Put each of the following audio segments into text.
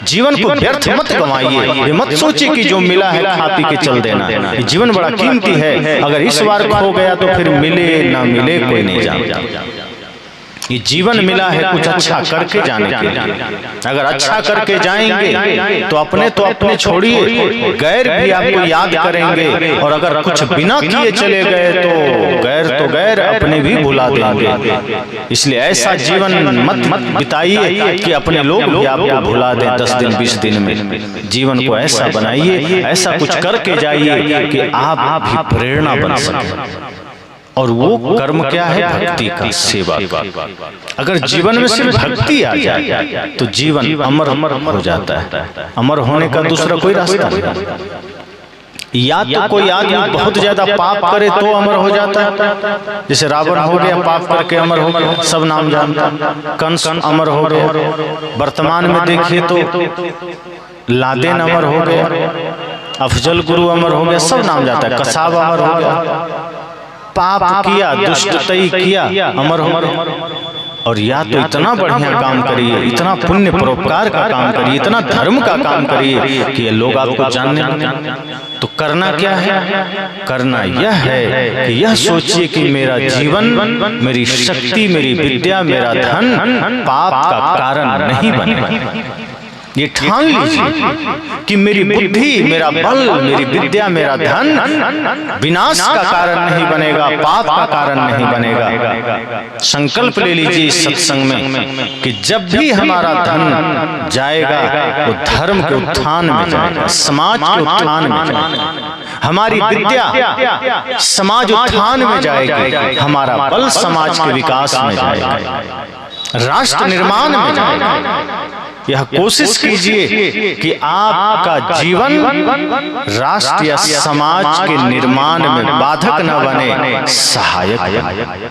जीवन को व्यर्थ मत गंवाइए। ये मत सोचिए कि जो मिला है खा पी के चल देना। ये जीवन बड़ा कीमती है, अगर इस बार खो गया तो फिर मिले ना मिले कोई नहीं जानता। ये जीवन मिला है कुछ अच्छा करके जाने के लिए। अगर अच्छा करके जाएंगे तो अपने छोड़िए, गैर भी आपको याद करेंगे, और अगर कुछ बिना किए चले गए तो गैर अपने भी भुला देंगे। इसलिए ऐसा जीवन मत बिताइए कि अपने लोग भी आपको भुला दें 10 दिन 20 दिन में। जीवन को ऐसा बनाइए, ऐसा कुछ करके जाइए कि आप भी प्रेरणा बन सकें। और वो कर्म क्या है? भक्ति का, सेवा का। अगर जीवन में सिर्फ भक्ति आ जाए तो जीवन अमर हो जाता है। अमर होने का दूसरा कोई रास्ता नहीं। या तो कोई आदमी बहुत ज्यादा पाप करे तो अमर हो जाता है, जैसे रावण हो गया, पाप करके अमर हो गया, सब नाम जानता। कंस अमर हो गया। वर्तमान में देखिए तो लादेन अमर हो गया, अफजल गुरु अमर हो गया, सब नाम जाता है। कसाब अमर हो गया। पाप किया, दुष्टता किया, अमर हो गए। और या तो इतना बढ़िया काम करिए, इतना पुण्य परोपकार का काम करिए, इतना धर्म का काम करिए कि ये लोग आपको जानने लगे। तो करना क्या है? करना यह है कि यह सोचिए कि मेरा जीवन, मेरी शक्ति, मेरी विद्या, मेरा धन पाप का कारण नहीं बने। ये ठान लीजिए कि मेरी बुद्धि, मेरा बल, मेरी विद्या, मेरा धन विनाश का कारण नहीं बनेगा, पाप का कारण नहीं बनेगा। संकल्प ले लीजिए इस सत्संग में कि जब भी हमारा धन जाएगा वो धर्म के उत्थान में जाएगा, समाज के उत्थान में जाएगा। हमारी विद्या समाज उत्थान में जाएगी, हमारा बल समाज के विकास में जाएगा, राष्ट्र निर्माण में जाएगा। यह कोशिश कीजिए कि आपका जीवन राष्ट्र या समाज के निर्माण में बाधक न बने, सहायक बने।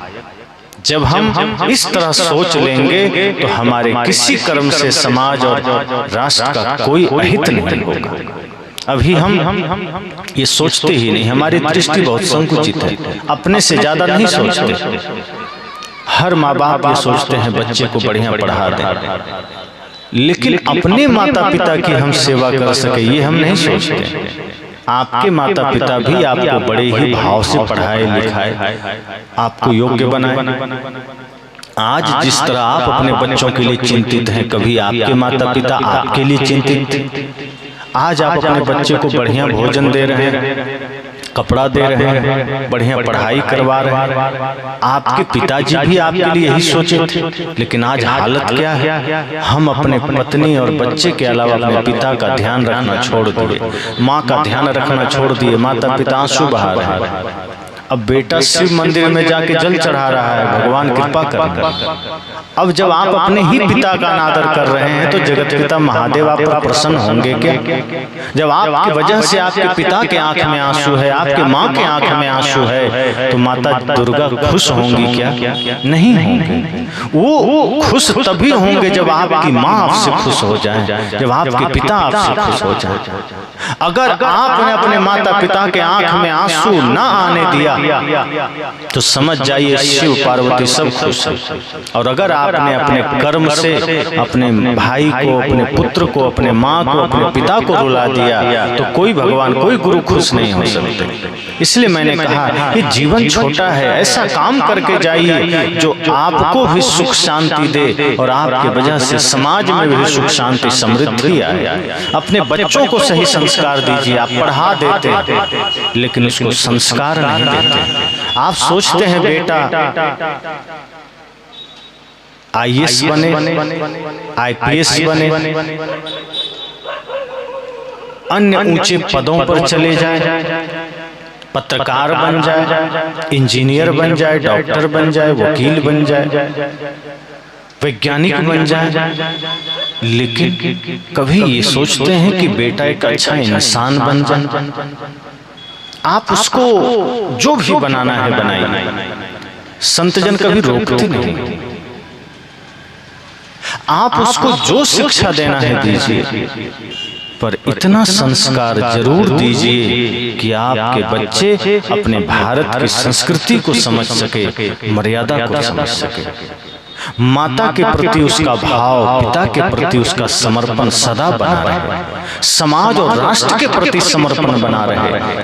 जब हम इस तरह सोच लेंगे तो हमारे किसी कर्म से समाज और राष्ट्र का कोई अहित नहीं होगा। अभी हम ये सोचते ही नहीं, हमारी दृष्टि बहुत संकुचित है, अपने से ज्यादा नहीं सोचते। हर माँ बाप ये सोचते हैं बच्चे को बढ़िया पढ़ा दें, लेकिन अपने माता पिता की हम सेवा कर सके ये हम नहीं सोचते। आपके माता पिता भी आपको बड़े ही भाव से पढ़ाए लिखाए, आपको योग्य बनाए। आज जिस तरह आप अपने बच्चों के लिए चिंतित हैं, कभी आपके माता पिता आपके लिए चिंतित थे। आज आप अपने बच्चे को बढ़िया भोजन दे रहे हैं, कपड़ा दे रहे हैं, बढ़िया पढ़ाई करवा रहे हैं। आपके पिताजी भी आपके लिए यही सोचे थे, लेकिन आज हालत क्या है? हम अपने पत्नी और बच्चे के अलावा अपने पिता का ध्यान रखना छोड़ दिए, माँ का ध्यान रखना छोड़ दिए। माता पिता आंसू बहा रहे हैं। अब बेटा शिव मंदिर में जाके जल चढ़ा रहा है, भगवान कृपा करेंगे। अब जब आप अपने ही पिता का अनादर कर रहे हैं तो जगत पिता महादेव आप पर प्रसन्न होंगे क्या? जब आपकी वजह से आपके पिता के आंख में आंसू है, आपके माँ के आंख में आंसू है, तो माता दुर्गा खुश होंगी क्या? नहीं होंगे। वो खुश तभी होंगे जब आपकी माँ आपसे खुश हो जाए, जब आपके पिता आपसे खुश हो जाए। अगर आपने अपने माता पिता के आंख में आंसू न आने दिया तो समझ जाइए शिव पार्वती सब खुश है। और अगर आपने अपने कर्म से अपने भाई को, अपने पुत्र को, अपने माँ को, अपने पिता को रुला दिया तो कोई भगवान, कोई गुरु खुश नहीं हो सकते। इसलिए मैंने कहा ये जीवन छोटा है, ऐसा काम करके जाइए जो आपको भी सुख शांति दे और आपके वजह से समाज में भी सुख शांति समृद्धि आए। अपने बच्चों को सही संस्कार दीजिए। आप पढ़ा देते लेकिन उसको संस्कार नहीं देते। आप सोचते हैं बेटा IAS बने, IPS बने, अन्य ऊंचे पदों पर चले जाए, पत्रकार बन जाए, इंजीनियर बन जाए, डॉक्टर बन जाए, वकील बन जाए, वैज्ञानिक बन जाए, लेकिन कभी ये सोचते हैं कि बेटा एक अच्छा इंसान बन जाए। आप उसको जो भी बनाना है बनाइए, संतजन कभी रोकते नहीं। आप उसको जो शिक्षा देना है दीजिए, पर इतना संस्कार जरूर दीजिए कि आपके बच्चे अपने भारत की संस्कृति को समझ सके, मर्यादा को समझ सके। माता के प्रति उसका भाव, पिता के प्रति उसका समर्पण सदा बना रहे, समाज और राष्ट्र के प्रति समर्पण बना रहे।